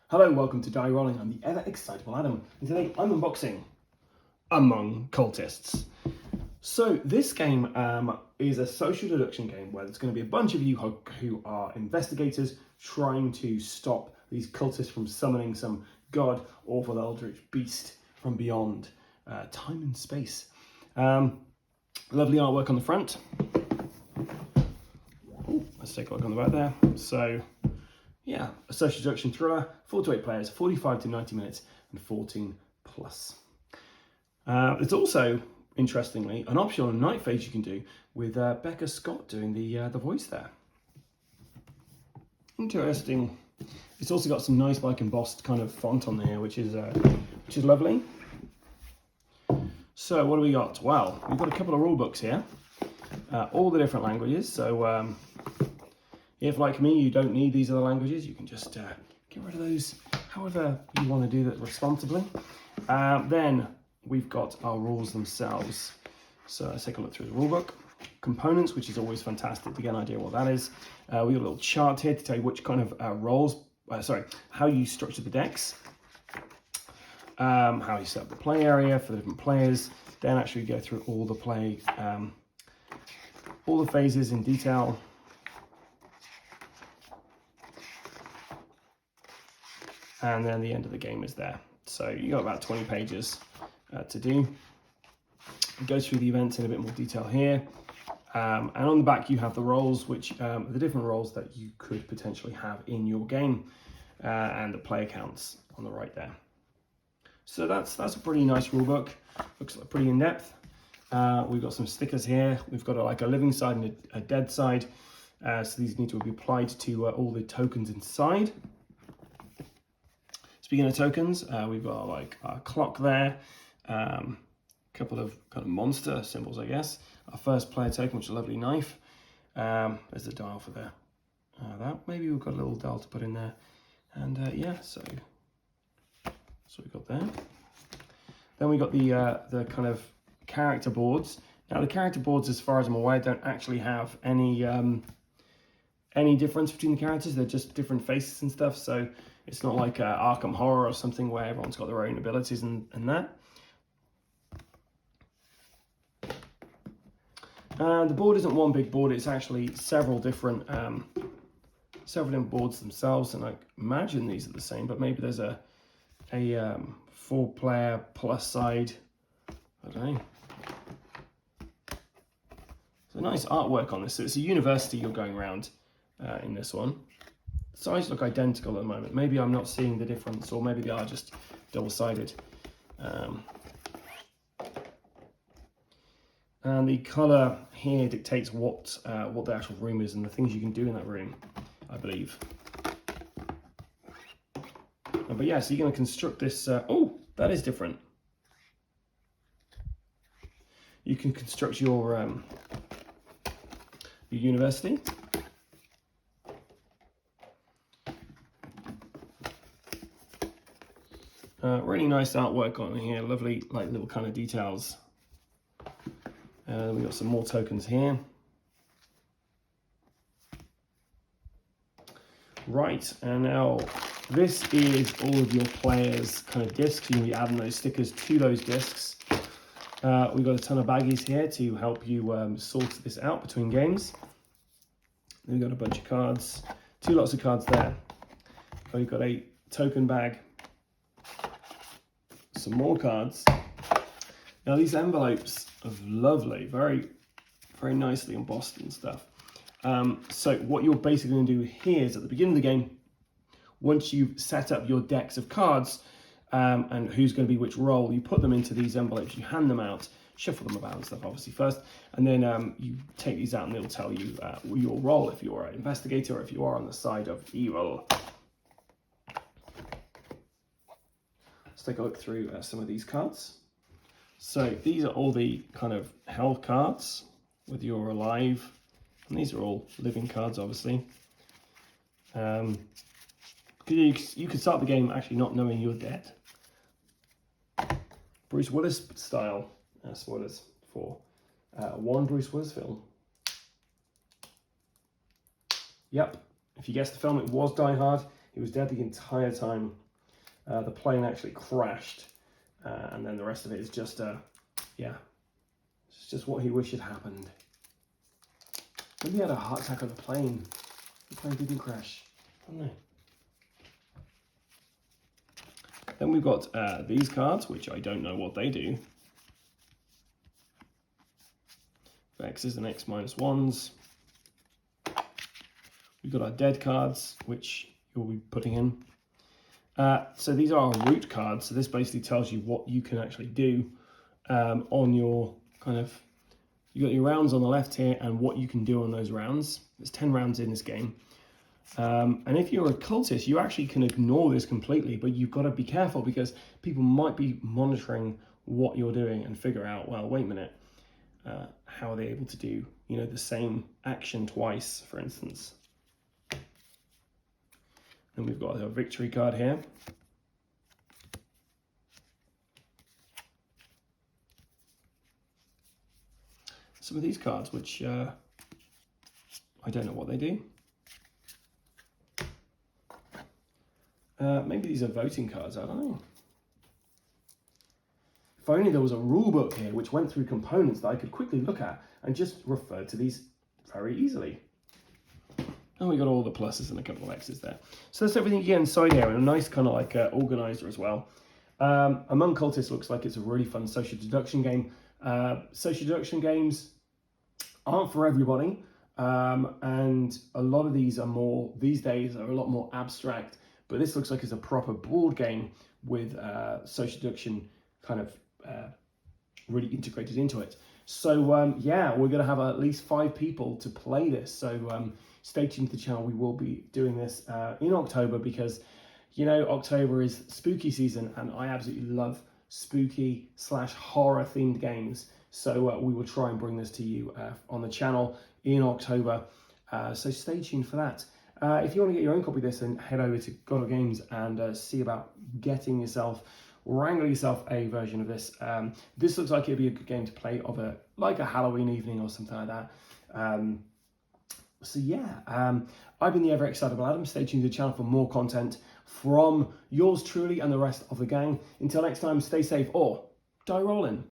Hello, welcome to Die Rollin. I'm the ever excitable Adam, and today I'm unboxing Among Cultists. So this game is a social deduction game where there's going to be a bunch of you who are investigators trying to stop these cultists from summoning some god, awful eldritch beast from beyond time and space. Lovely artwork on the front. Ooh, let's take a look on the back there. So yeah, a social deduction thriller, 4 to 8 players, 45 to 90 minutes, and 14 plus. It's also, interestingly, an optional night phase you can do with Becca Scott doing the voice there. Interesting. It's also got some nice like embossed kind of font on here, which is lovely. So what do we got? Well, we've got a couple of rule books here, all the different languages. So if, like me, you don't need these other languages, you can just get rid of those however you want to do that responsibly. Then we've got our rules themselves. So let's take a look through the rulebook. Components, which is always fantastic to get an idea what that is. We've got a little chart here to tell you which kind of how you structure the decks. How you set up the play area for the different players. Then actually go through all the play, all the phases in detail. And then the end of the game is there. So you got about 20 pages to do. It goes through the events in a bit more detail here. And on the back you have the roles, which the different roles that you could potentially have in your game, and the player counts on the right there. So that's a pretty nice rule book. Looks like pretty in depth. We've got some stickers here. We've got a living side and a dead side. So these need to be applied to all the tokens inside. Speaking of tokens, we've got like our clock there, a couple of kind of monster symbols, I guess. Our first player token, which is a lovely knife. There's the dial for that. Maybe we've got a little dial to put in there. And yeah, so that's what we've got there. Then we got the kind of character boards. Now the character boards, as far as I'm aware, don't actually have any difference between the characters. They're just different faces and stuff. So it's not like Arkham Horror or something where everyone's got their own abilities and that. The board isn't one big board, it's actually several different boards themselves, and I imagine these are the same, but maybe there's a 4-player plus side. I don't know. So nice artwork on this. So it's a university you're going around in this one. The sides look identical at the moment. Maybe I'm not seeing the difference, or maybe they are just double-sided. And the colour here dictates what the actual room is and the things you can do in that room, I believe. But yeah, so you're going to construct this. Oh, that is different. You can construct your university. Really nice artwork on here, lovely like little kind of details. We've got some more tokens here. Right, and now this is all of your players' kind of discs. You'll be adding those stickers to those discs. We've got a ton of baggies here to help you sort this out between games. Then we've got a bunch of cards, 2 lots of cards there. We've got a token bag, some more cards. Now these envelopes are lovely, very, very nicely embossed and stuff. So what you're basically going to do here is at the beginning of the game, once you've set up your decks of cards and who's going to be which role, you put them into these envelopes, you hand them out, shuffle them about and stuff obviously first, and then you take these out and they'll tell you your role, if you're an investigator or if you are on the side of evil. Let's take a look through some of these cards. So these are all the kind of health cards with your alive, and these are all living cards obviously. You could start the game actually not knowing you're dead. Bruce Willis style spoilers for one Bruce Willis film. Yep, if you guessed the film, it was Die Hard. He was dead the entire time. The plane actually crashed, and then the rest of it is just, yeah, it's just what he wished had happened. Maybe he had a heart attack on the plane. The plane didn't crash. I don't know. Then we've got these cards, which I don't know what they do. X's and X minus ones. We've got our dead cards, which you'll be putting in. So these are our root cards. So this basically tells you what you can actually do on your kind of, you got your rounds on the left here and what you can do on those rounds. There's 10 rounds in this game. And if you're a cultist, you actually can ignore this completely, but you've got to be careful because people might be monitoring what you're doing and figure out, well, wait a minute, how are they able to do, you know, the same action twice, for instance. Then we've got a victory card here. Some of these cards, which I don't know what they do. Maybe these are voting cards, I don't know. If only there was a rule book here which went through components that I could quickly look at and just refer to these very easily. And we got all the pluses and a couple of X's there. So that's everything you get inside here, and a nice kind of like organizer as well. Among Cultists looks like it's a really fun social deduction game. Social deduction games aren't for everybody, and a lot of these are more, these days, are a lot more abstract. But this looks like it's a proper board game with social deduction kind of really integrated into it. So yeah, we're going to have at least 5 people to play this. So stay tuned to the channel. We will be doing this in October because, you know, October is spooky season and I absolutely love spooky / horror themed games. So we will try and bring this to you on the channel in October. So stay tuned for that. If you want to get your own copy of this, then head over to God of Games and see about getting yourself, wrangling yourself a version of this. This looks like it'd be a good game to play of like a Halloween evening or something like that. So yeah, I've been the ever excitable Adam. Stay tuned to the channel for more content from yours truly and the rest of the gang. Until next time, stay safe or die rolling.